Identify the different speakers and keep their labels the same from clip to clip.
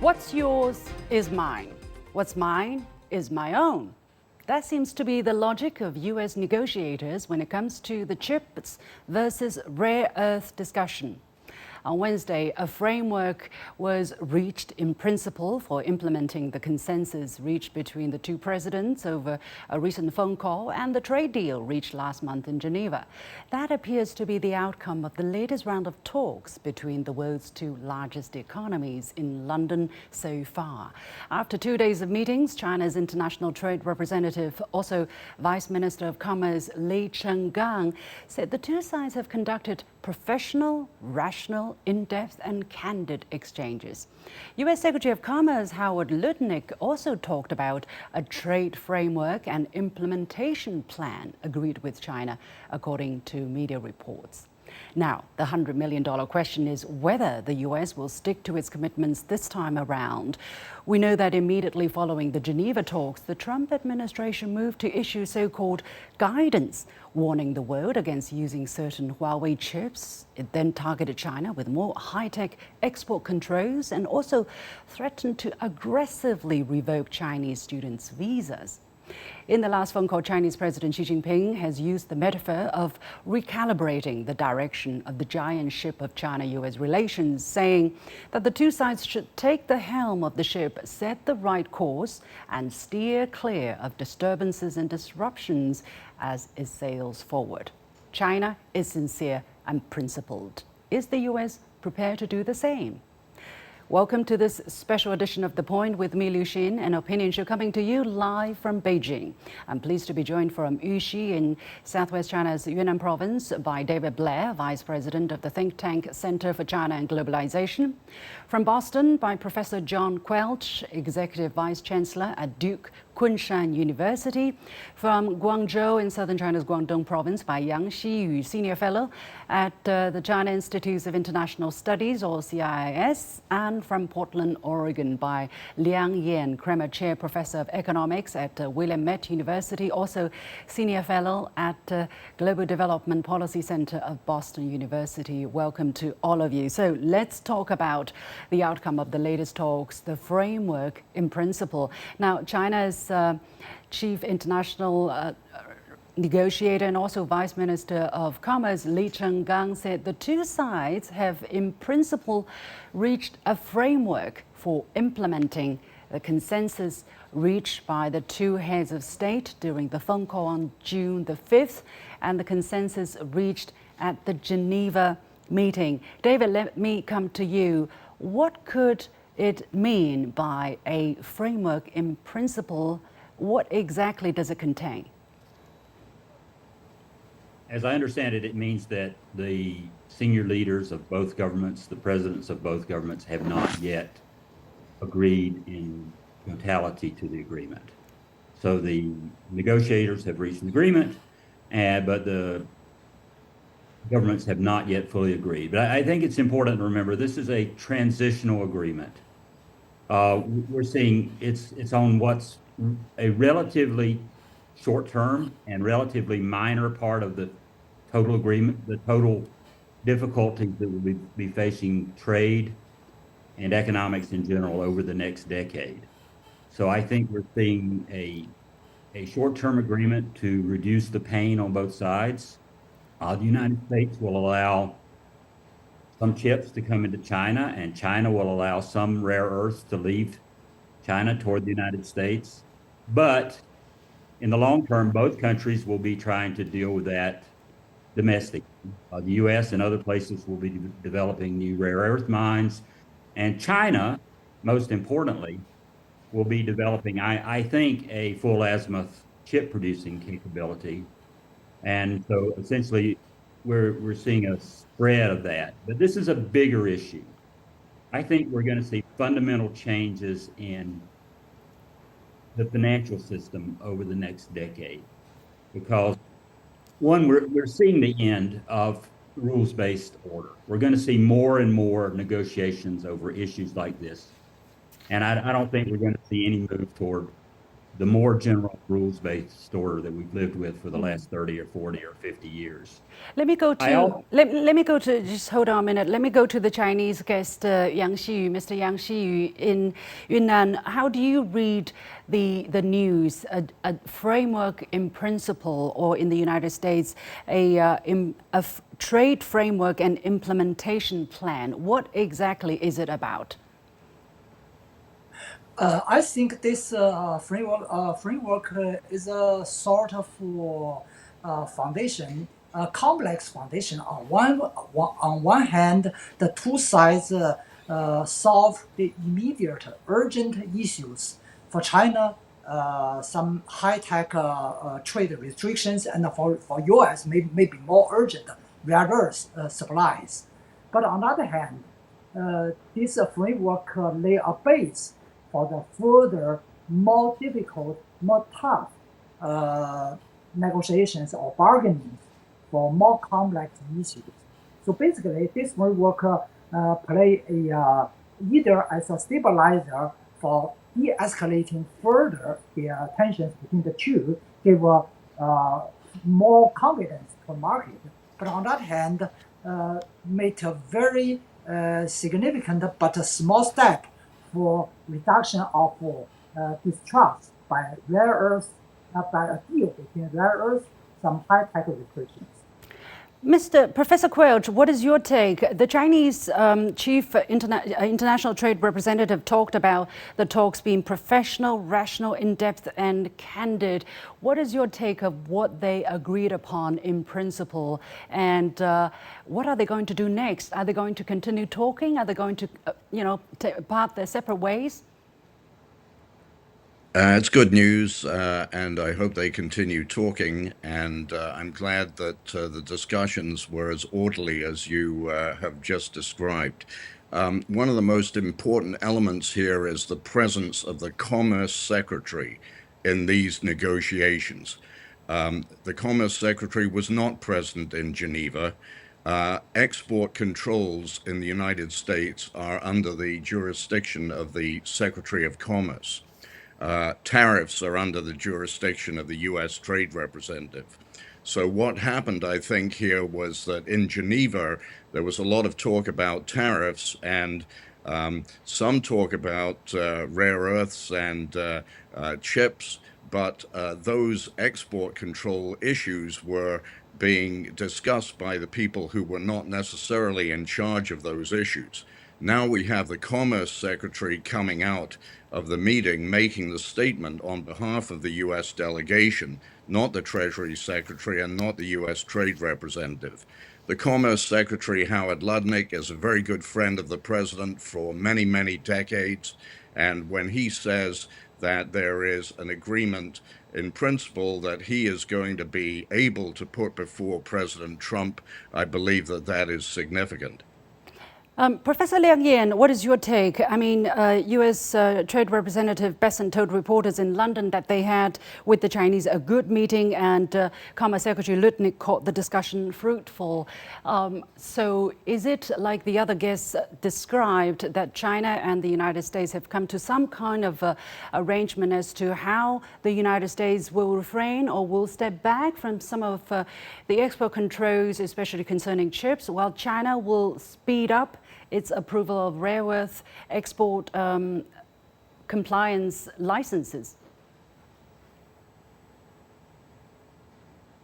Speaker 1: What's yours is mine. What's mine is my own. That seems to be the logic of U.S. negotiators when it comes to the chips versus rare earth discussion. On Wednesday, a framework was reached in principle for implementing the consensus reached between the two presidents over a recent phone call and the trade deal reached last month in Geneva. That appears to be the outcome of the latest round of talks between the world's two largest economies in London so far. After 2 days of meetings, China's international trade representative, also Vice Minister of Commerce Li Chenggang, said the two sides have conducted professional, rational, in-depth and candid exchanges. U.S. Secretary of Commerce Howard Lutnick also talked about a trade framework and implementation plan agreed with China, according to media reports. Now, the $100 million question is whether the U.S. will stick to its commitments this time around. We know that immediately following the Geneva talks, the Trump administration moved to issue so-called guidance, warning the world against using certain Huawei chips. It then targeted China with more high-tech export controls and also threatened to aggressively revoke Chinese students' visas. In the last phone call, Chinese President Xi Jinping has used the metaphor of recalibrating the direction of the giant ship of China-U.S. relations, saying that the two sides should take the helm of the ship, set the right course, and steer clear of disturbances and disruptions as it sails forward. China is sincere and principled. Is the U.S. prepared to do the same? Welcome to this special edition of The Point with me, Liu Xin, an opinion show coming to you live from Beijing. I'm pleased to be joined from Yuxi in southwest China's Yunnan province by David Blair, Vice President of the think tank Center for China and Globalization. From Boston by Professor John Quelch, Executive Vice Chancellor at Duke Kunshan University. From Guangzhou in southern China's Guangdong province by Yang Xiyu, Senior Fellow at the China Institutes of International Studies, or CGTN, and from Portland, Oregon by Liang Yan, Kremer Chair Professor of Economics at Willamette University, also Senior Fellow at Global Development Policy Center of Boston University. Welcome to all of you. So let's talk about the outcome of the latest talks, the framework in principle. Now, China's Chief International Negotiator and also Vice Minister of Commerce Li Chenggang said the two sides have in principle reached a framework for implementing the consensus reached by the two heads of state during the phone call on June the 5th and the consensus reached at the Geneva meeting. David, let me come to you. What could it mean by a framework in principle? What exactly does it contain?
Speaker 2: As I understand it, it means that the senior leaders of both governments, the presidents of both governments, have not yet agreed in totality to the agreement. So the negotiators have reached an agreement, but the governments have not yet fully agreed. But I think it's important to remember this is a transitional agreement. We're seeing it's on what's a relatively short-term and relatively minor part of the total agreement, the total difficulties that will be facing trade and economics in general over the next decade. So I think we're seeing a short-term agreement to reduce the pain on both sides. The United States will allow some chips to come into China, and China will allow some rare earths to leave China toward the United States. But in the long term, both countries will be trying to deal with that domestically. The U.S. and other places will be developing new rare earth mines. And China, most importantly, will be developing, I think, a full azimuth chip producing capability. And so essentially, we're seeing a spread of that. But this is a bigger issue. I think we're going to see fundamental changes in the financial system over the next decade. Because one, we're seeing the end of rules-based order. We're going to see more and more negotiations over issues like this. And I don't think we're going to see any move toward the more general rules-based order that we've lived with for the last 30 or 40 or 50 years.
Speaker 1: Let me go to let me go to just hold on a minute. Let me go to the Chinese guest Yang Xiyu, Mr. Yang Xiyu in Yunnan. How do you read the news? A framework in principle, or in the United States, a trade framework and implementation plan. What exactly is it about?
Speaker 3: I think this framework is a sort of foundation, a complex foundation. On one hand, the two sides solve the immediate, urgent issues. For China, some high-tech trade restrictions, and for U.S. maybe more urgent, rare earth supplies. But on the other hand, this framework lay a base for the further, more difficult, more tough negotiations or bargaining for more complex issues. So basically, this framework play either as a stabilizer for de-escalating further the tensions between the two, give more confidence to the market. But on that hand, make a very significant but a small step for reduction of distrust by rare earth, by a deal between rare earth, some high-tech restrictions.
Speaker 1: Professor Quelch, what is your take? The Chinese chief international trade representative talked about the talks being professional, rational, in-depth, and candid. What is your take of what they agreed upon in principle, and what are they going to do next? Are they going to continue talking? Are they going to, part their separate ways?
Speaker 4: It's good news, and I hope they continue talking, and I'm glad that the discussions were as orderly as you have just described. One of the most important elements here is the presence of the Commerce Secretary in these negotiations. The Commerce Secretary was not present in Geneva. Export controls in the United States are under the jurisdiction of the Secretary of Commerce. Tariffs are under the jurisdiction of the U.S. Trade Representative. So what happened, I think, here was that in Geneva, there was a lot of talk about tariffs and some talk about rare earths and chips, but those export control issues were being discussed by the people who were not necessarily in charge of those issues. Now we have the Commerce Secretary coming out of the meeting, making the statement on behalf of the U.S. delegation, not the Treasury Secretary and not the U.S. Trade Representative. The Commerce Secretary, Howard Lutnick, is a very good friend of the president for many, many decades. And when he says that there is an agreement in principle that he is going to be able to put before President Trump, I believe that that is significant.
Speaker 1: Professor Liang Yan, what is your take? I mean, U.S. Trade Representative Besson told reporters in London that they had with the Chinese a good meeting, and Commerce Secretary Lutnick called the discussion fruitful. So is it like the other guests described, that China and the United States have come to some kind of arrangement as to how the United States will refrain or will step back from some of the export controls, especially concerning chips, while China will speed up its approval of rare earth export compliance licenses?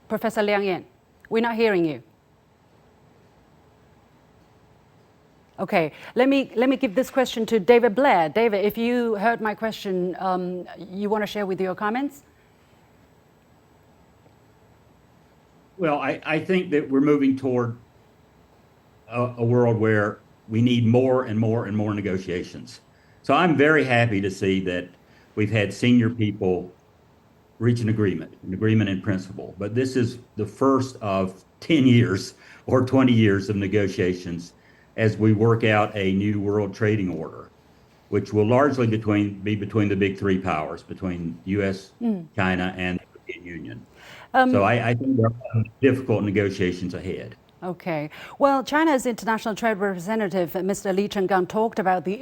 Speaker 1: Professor Liang Yan, we're not hearing you. Okay, let me give this question to David Blair. David, if you heard my question, you want to share with your comments?
Speaker 2: Well, I think that we're moving toward a world where we need more and more and more negotiations. So I'm very happy to see that we've had senior people reach an agreement in principle. But this is the first of 10 years or 20 years of negotiations as we work out a new world trading order, which will largely be between the big three powers, between U.S., China, and the European Union. So I think there are difficult negotiations ahead.
Speaker 1: Okay. Well, China's international trade representative, Mr. Li Chenggang, talked about the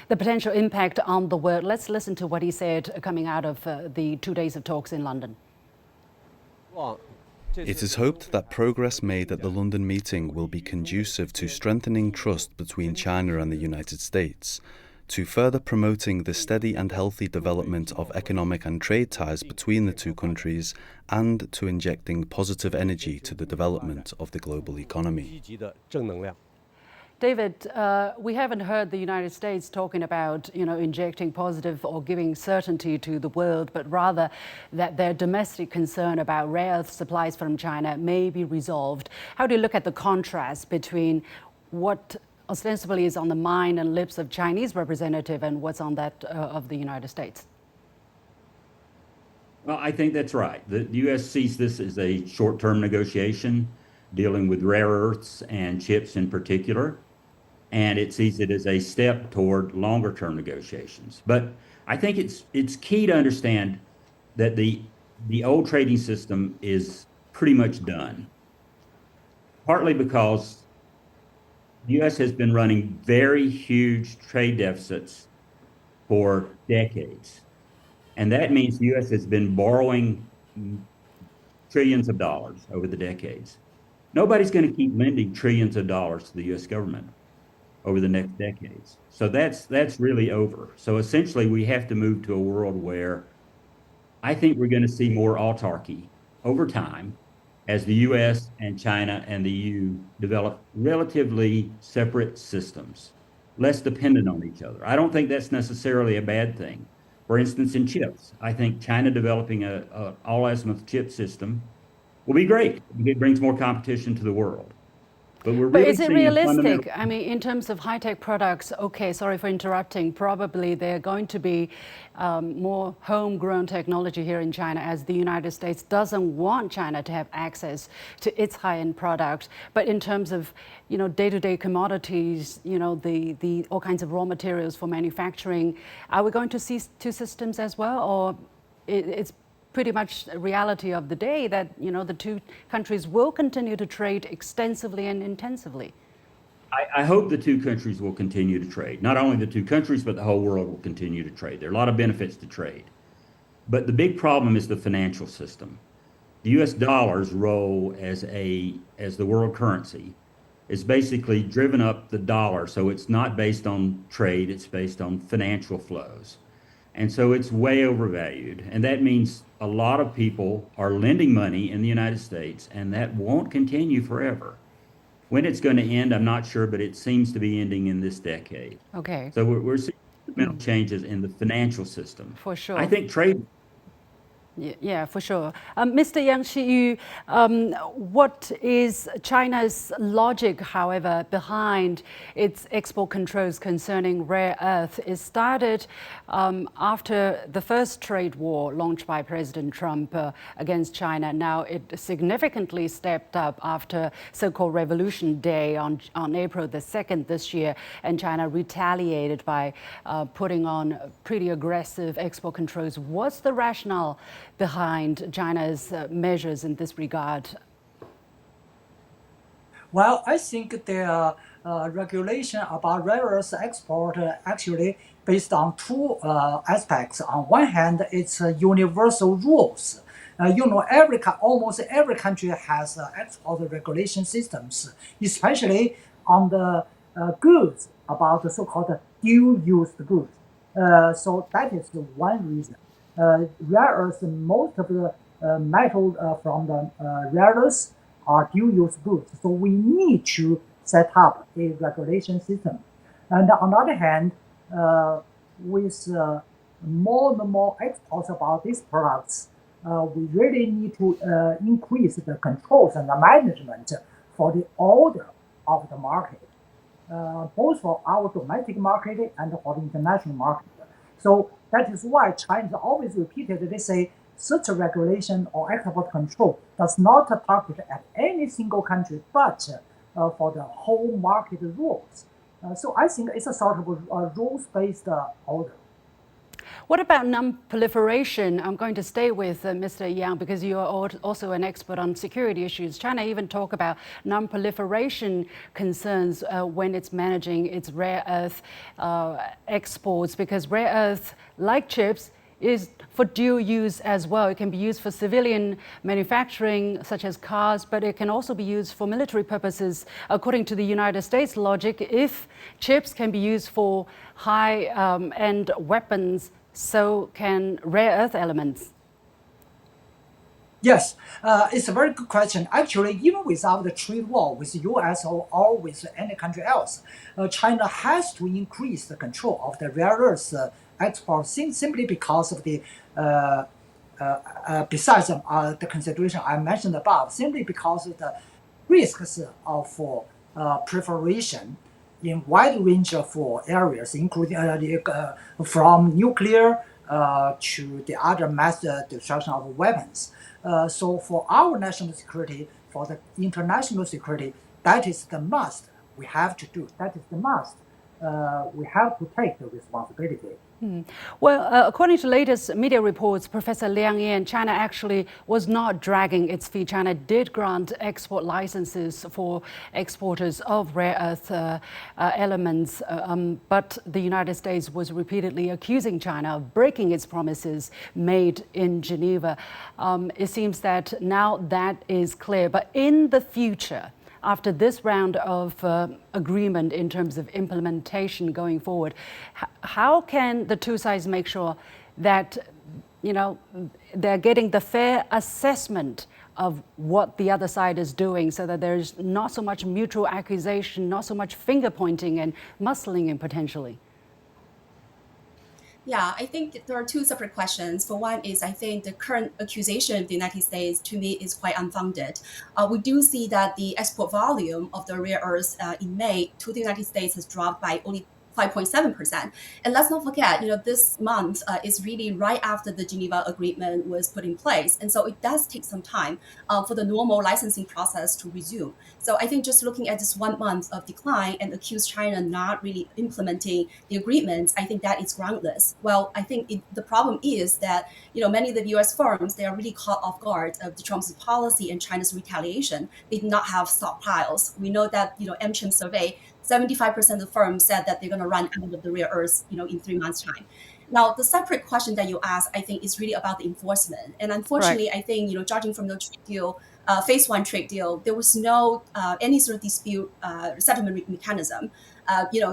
Speaker 1: potential impact on the world. Let's listen to what he said coming out of the 2 days of talks in London.
Speaker 5: It is hoped that progress made at the London meeting will be conducive to strengthening trust between China and the United States, to further promoting the steady and healthy development of economic and trade ties between the two countries, and to injecting positive energy to the development of the global economy.
Speaker 1: David, we haven't heard the United States talking about, injecting positive or giving certainty to the world, but rather that their domestic concern about rare earth supplies from China may be resolved. How do you look at the contrast between what ostensibly is on the mind and lips of Chinese representative and what's on that of the United States?
Speaker 2: Well, I think that's right. The U.S. sees this as a short-term negotiation dealing with rare earths and chips in particular, and it sees it as a step toward longer-term negotiations. But I think it's key to understand that the old trading system is pretty much done, partly because the U.S. has been running very huge trade deficits for decades. And that means the U.S. has been borrowing trillions of dollars over the decades. Nobody's going to keep lending trillions of dollars to the U.S. government over the next decades. So that's really over. So essentially, we have to move to a world where I think we're going to see more autarky over time as the U.S. and China and the EU develop relatively separate systems, less dependent on each other. I don't think that's necessarily a bad thing. For instance, in chips, I think China developing an all-azimuth chip system will be great. It brings more competition to the world. But really
Speaker 1: is it realistic? I mean, in terms of high-tech products, okay, sorry for interrupting, probably they're going to be more homegrown technology here in China, as the United States doesn't want China to have access to its high-end product. But in terms of, day-to-day commodities, the all kinds of raw materials for manufacturing, are we going to see two systems as well? Or it's pretty much a reality of the day that the two countries will continue to trade extensively and intensively?
Speaker 2: I hope the two countries will continue to trade. Not only the two countries, but the whole world will continue to trade. There are a lot of benefits to trade. But the big problem is the financial system. The US dollar's role as the world currency is basically driven up the dollar, so it's not based on trade, it's based on financial flows. And so it's way overvalued. And that means a lot of people are lending money in the United States, and that won't continue forever. When it's going to end, I'm not sure, but it seems to be ending in this decade.
Speaker 1: Okay.
Speaker 2: So we're seeing fundamental changes in the financial system.
Speaker 1: For sure.
Speaker 2: I think trade.
Speaker 1: Yeah, for sure. Mr. Yang Shiyu, what is China's logic, however, behind its export controls concerning rare earth? It started after the first trade war launched by President Trump against China. Now it significantly stepped up after so-called Revolution Day on April the 2nd this year, and China retaliated by putting on pretty aggressive export controls. What's the rationale behind China's measures in this regard?
Speaker 3: Well, I think the regulation about rare earth export actually based on two aspects. On one hand, it's universal rules. Almost every country has export regulation systems, especially on the goods about the so-called dual-use goods. So that is one reason. Rare earths, most of the metal from the rare earths are dual-use goods. So we need to set up a regulation system. And on the other hand, with more and more exports about these products, we really need to increase the controls and the management for the order of the market, both for our domestic market and for the international market. So that is why China always repeated, they say such a regulation or export control does not target at any single country, but for the whole market rules. So I think it's a sort of a rules-based order.
Speaker 1: What about non-proliferation? I'm going to stay with Mr. Yang because you are also an expert on security issues. China even talk about non-proliferation concerns when it's managing its rare earth exports, because rare earth, like chips, is for dual use as well. It can be used for civilian manufacturing, such as cars, but it can also be used for military purposes. According to the United States logic, if chips can be used for high-end weapons, so can rare earth elements.
Speaker 3: Yes, it's a very good question. Actually, even without the trade war with the U.S. or with any country else, China has to increase the control of the rare earth export simply because of the besides the consideration I mentioned above, simply because of the risks of proliferation in wide range of areas, including from nuclear to the other mass destruction of weapons. So for our national security, for the international security, that is the must we have to do. That is the must. We have to take the responsibility.
Speaker 1: Well, according to latest media reports, Professor Liang Yan, China actually was not dragging its feet. China did grant export licenses for exporters of rare earth elements, but the United States was repeatedly accusing China of breaking its promises made in Geneva. It seems that now that is clear, but in the future, after this round of agreement in terms of implementation going forward, how can the two sides make sure that, you know, they're getting the fair assessment of what the other side is doing, so that there's not so much mutual accusation, not so much finger pointing and muscling potentially?
Speaker 6: Yeah, I think there are two separate questions. For one is, I think the current accusation of the United States, to me, is quite unfounded. We do see that the export volume of the rare earths in May to the United States has dropped by only 5.7%. And let's not forget, this month is really right after the Geneva Agreement was put in place. And so it does take some time for the normal licensing process to resume. So I think just looking at this 1 month of decline and accuse China not really implementing the agreements, I think that is groundless. Well, I think the problem is that, many of the US firms, they are really caught off guard of the Trump's policy and China's retaliation. They do not have stockpiles. We know that, MCHIM survey, 75% of the firms said that they're going to run out of the rare earths, in 3 months' time. Now, the separate question that you asked, I think, is really about the enforcement. And unfortunately, I think, judging from the trade deal, phase one trade deal, there was no any sort of dispute settlement mechanism.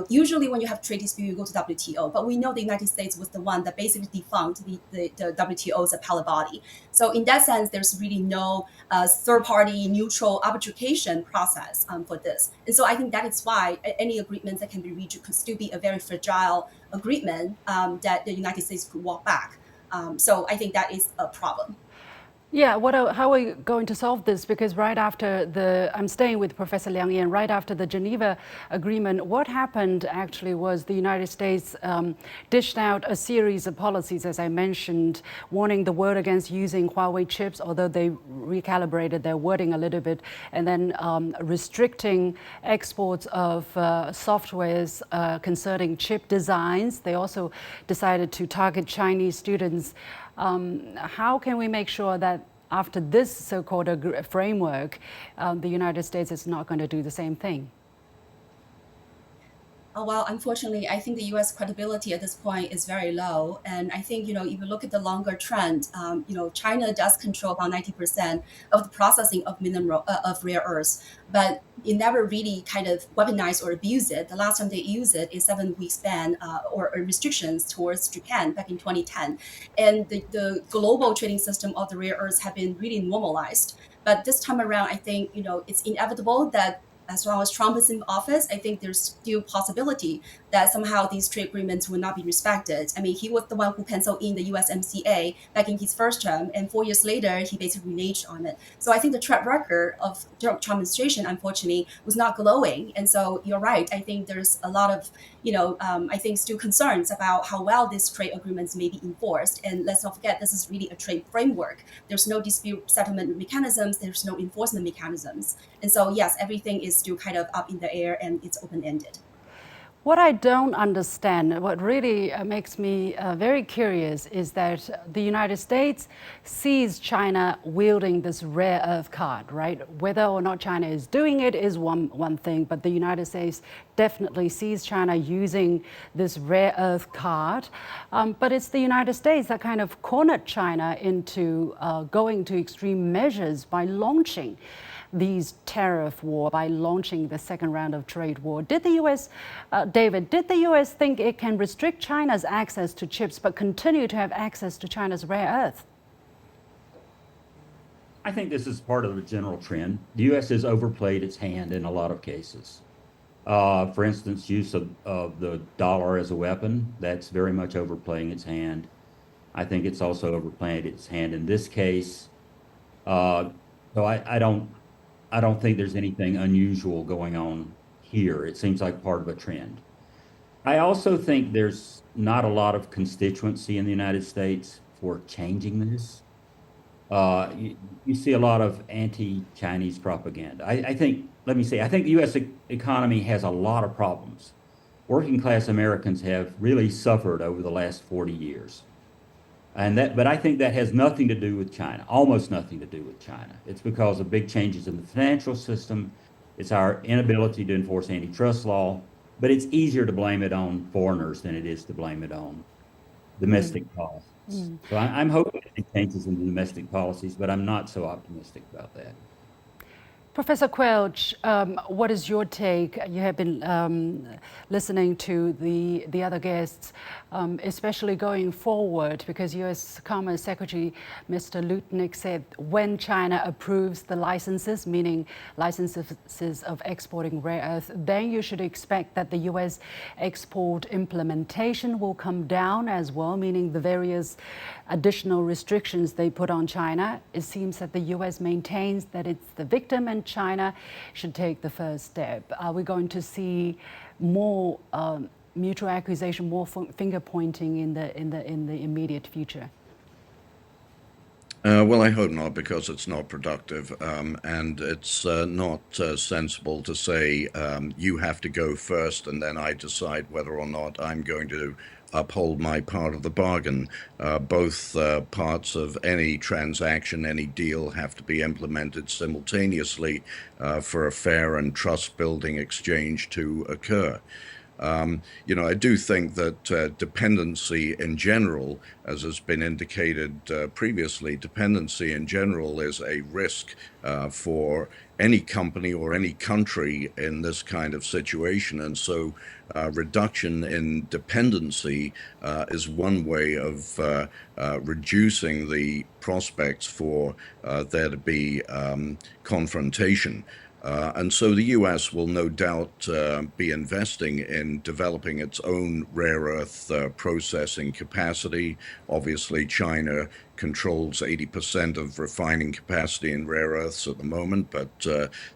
Speaker 6: Usually when you have trade dispute, you go to WTO, but we know the United States was the one that basically defunct the WTO's appellate body. So in that sense, there's really no third-party neutral arbitration process for this. And so I think that is why any agreement that can be reached could still be a very fragile agreement that the United States could walk back. So I think that is a problem.
Speaker 1: Yeah, how are we going to solve this? Because right after I'm staying with Professor Liang Yan, right after the Geneva Agreement, what happened actually was the United States dished out a series of policies, as I mentioned, warning the world against using Huawei chips, although they recalibrated their wording a little bit, and then restricting exports of softwares concerning chip designs. They also decided to target Chinese students. How can we make sure that after this so-called framework, the United States is not going to do the same thing?
Speaker 6: Well, unfortunately, I think the U.S. credibility at this point is very low. And I think, if you look at the longer trend, China does control about 90% of the processing of of rare earths, but it never really kind of weaponized or abused it. The last time they used it is 7 weeks ban or restrictions towards Japan back in 2010. And the global trading system of the rare earths have been really normalized. But this time around, I think, it's inevitable that as long as Trump is in office, I think there's still possibility that somehow these trade agreements will not be respected. I mean, he was the one who penciled in the USMCA back in his first term, and 4 years later, he basically reneged on it. So I think the track record of Trump administration, unfortunately, was not glowing. And so you're right. I think there's a lot of, I think still concerns about how well these trade agreements may be enforced. And let's not forget, this is really a trade framework. There's no dispute settlement mechanisms. There's no enforcement mechanisms. And so, yes, everything is still kind of up in the air and it's open-ended.
Speaker 1: What I don't understand, what really makes me very curious, is that the United States sees China wielding this rare earth card, right? Whether or not China is doing it is one thing, but the United States definitely sees China using this rare earth card. But it's the United States that kind of cornered China into going to extreme measures by launching these tariff war, by launching the second round of trade war. Did the U.S., David, did the U.S. think it can restrict China's access to chips but continue to have access to China's rare earth?
Speaker 2: I think this is part of a general trend. The U.S. has overplayed its hand in a lot of cases. For instance, use of the dollar as a weapon, that's very much overplaying its hand. I think it's also overplaying its hand in this case. So I don't think there's anything unusual going on here. It seems like part of a trend. I also think there's not a lot of constituency in the United States for changing this. You see a lot of anti-Chinese propaganda. I think, let me say, I think the U.S. economy has a lot of problems. Working class Americans have really suffered over the last 40 years. But I think that has nothing to do with China, almost nothing to do with China. It's because of big changes in the financial system. It's our inability to enforce antitrust law, but it's easier to blame it on foreigners than it is to blame it on domestic policies. So I'm hoping it changes in the domestic policies, but I'm not so optimistic about that.
Speaker 1: Professor Quelch, what is your take? You have been listening to the other guests, especially going forward, because U.S. Commerce Secretary Mr. Lutnick said when China approves the licenses, meaning licenses of exporting rare earth, then you should expect that the U.S. export implementation will come down as well, meaning the various additional restrictions they put on China. It seems that the U.S. maintains that it's the victim and China should take the first step. Are we going to see more mutual accusation, more finger pointing in the immediate future?
Speaker 4: Well, I hope not, because it's not productive, and it's not sensible to say you have to go first and then I decide whether or not I'm going to uphold my part of the bargain. Both parts of any transaction, any deal, have to be implemented simultaneously for a fair and trust-building exchange to occur. I do think that dependency in general, as has been indicated previously, dependency in general is a risk for any company or any country in this kind of situation. And so reduction in dependency is one way of reducing the prospects for there to be confrontation. And so the U.S. will no doubt be investing in developing its own rare earth processing capacity. Obviously, China controls 80% of refining capacity in rare earths at the moment, but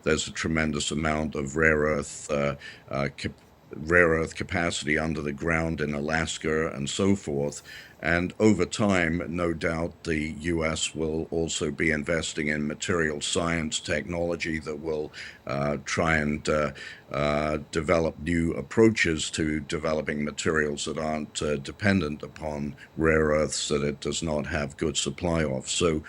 Speaker 4: there's a tremendous amount of rare earth capacity under the ground in Alaska and so forth. And over time, no doubt, the U.S. will also be investing in material science technology that will try and develop new approaches to developing materials that aren't dependent upon rare earths that it does not have good supply of. So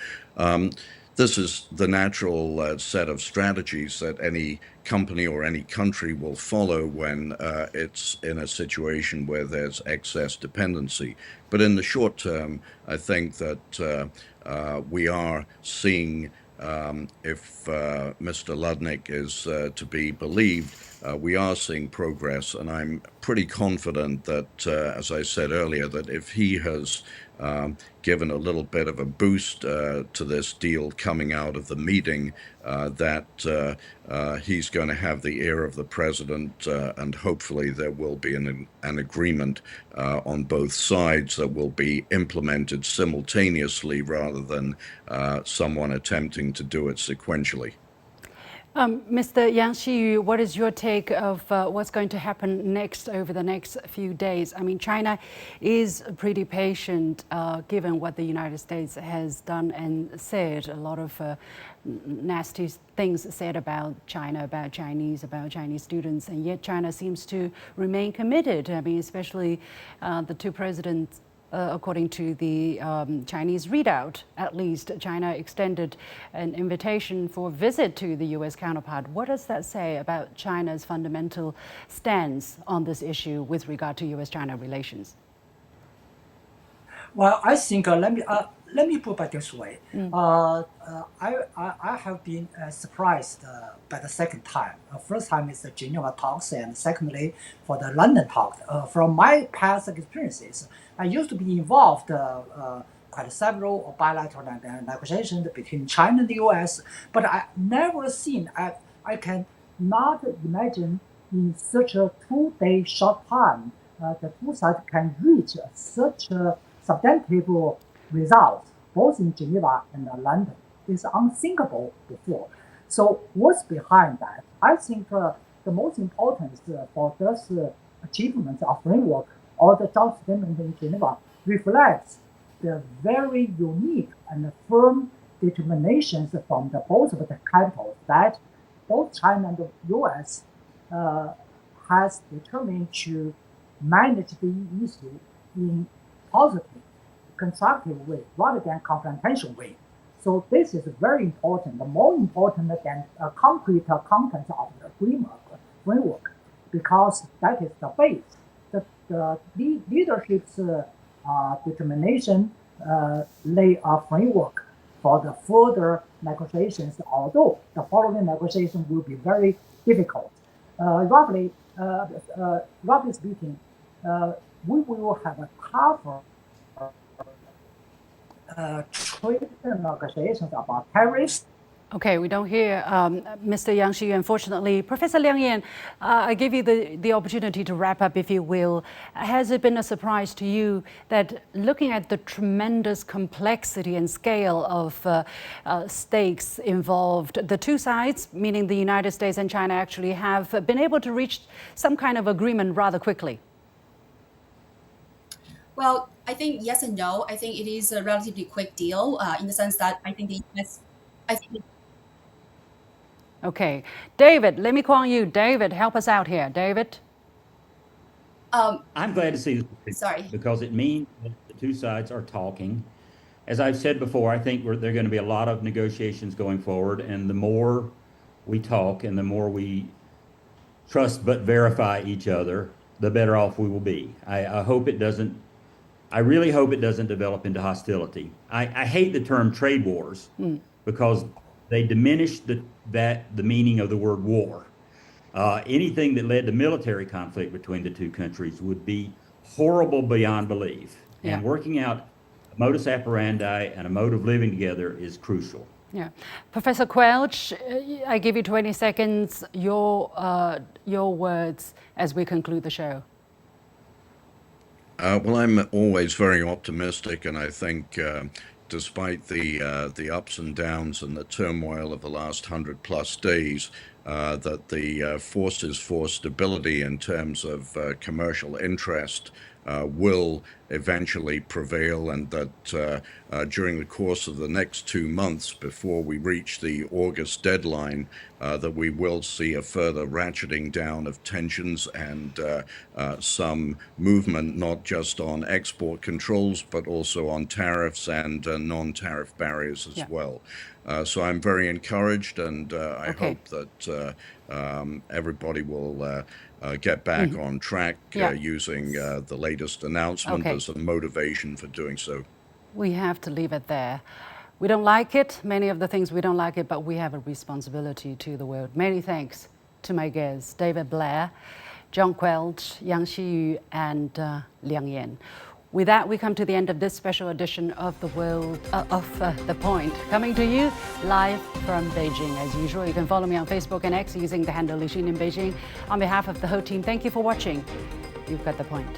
Speaker 4: this is the natural set of strategies that any company or any country will follow when it's in a situation where there's excess dependency. But in the short term, I think that we are seeing, if Mr. Lutnick is to be believed, we are seeing progress. And I'm pretty confident that, as I said earlier, that if he has given a little bit of a boost to this deal coming out of the meeting, that he's going to have the ear of the president, and hopefully there will be an agreement on both sides that will be implemented simultaneously rather than someone attempting to do it sequentially.
Speaker 1: Mr. Yang Xiyu, what is your take of what's going to happen next over the next few days? I mean, China is pretty patient given what the United States has done and said. A lot of nasty things said about China, about Chinese students, and yet China seems to remain committed. I mean, especially the two presidents. According to the Chinese readout, at least, China extended an invitation for a visit to the U.S. counterpart. What does that say about China's fundamental stance on this issue with regard to U.S.-China relations?
Speaker 3: Well, I think let me put it this way. I have been surprised by the second time. First time is the Geneva talks, and secondly for the London talk. From my past experiences, I used to be involved quite several bilateral negotiations between China and the U.S., but I never seen. I can not imagine in such a 2-day short time the two sides can reach such a substantive results, both in Geneva and London. It's unthinkable before. So what's behind that? I think the most important for this achievement of framework or the joint statement in Geneva reflects the very unique and firm determinations from both of the capitals that both China and the U.S. Has determined to manage the issue in positive, constructive way rather than confrontational way. So this is very important, more important than a concrete content of the agreement framework, because that is the base. The leadership's determination lay a framework for the further negotiations, although the following negotiation will be very difficult. Roughly speaking, we will have a tougher trade negotiations about tariffs.
Speaker 1: Okay, we don't hear Mr. Yang Xiyu, unfortunately. Professor Liang Yan, I give you the opportunity to wrap up, if you will. Has it been a surprise to you that looking at the tremendous complexity and scale of stakes involved, the two sides, meaning the United States and China, actually have been able to reach some kind of agreement rather quickly?
Speaker 6: Well, I think yes and no. I think it is a relatively quick deal in the sense that I think the U.S.
Speaker 1: Okay. David, let me call on you. David, help us out here. David?
Speaker 2: I'm glad to see this.
Speaker 6: Sorry.
Speaker 2: Because it means that the two sides are talking. As I've said before, I think there are going to be a lot of negotiations going forward, and the more we talk and the more we trust but verify each other, the better off we will be. I really hope it doesn't develop into hostility. I hate the term trade wars because they diminish the meaning of the word war. Anything that led to military conflict between the two countries would be horrible beyond belief.
Speaker 1: Yeah.
Speaker 2: And working out a modus operandi and a mode of living together is crucial.
Speaker 1: Yeah. Professor Quelch, I give you 20 seconds, your words as we conclude the show.
Speaker 4: Well, I'm always very optimistic, and I think despite the ups and downs and the turmoil of the last 100+ days, that the forces for stability in terms of commercial interest will eventually prevail, and that during the course of the next 2 months before we reach the August deadline, that we will see a further ratcheting down of tensions and some movement not just on export controls but also on tariffs and non-tariff barriers as well. So I'm very encouraged, and I hope that everybody will get back on track using the latest announcement as a motivation for doing so.
Speaker 1: We have to leave it there. We don't like it, many of the things we don't like it, but we have a responsibility to the world. Many thanks to my guests, David Blair, John Quelch, Yang Xiyu, and Liang Yan. With that, we come to the end of this special edition of The Point, coming to you live from Beijing. As usual, you can follow me on Facebook and X using the handle Lixin in Beijing. On behalf of the whole team, thank you for watching. You've got The Point.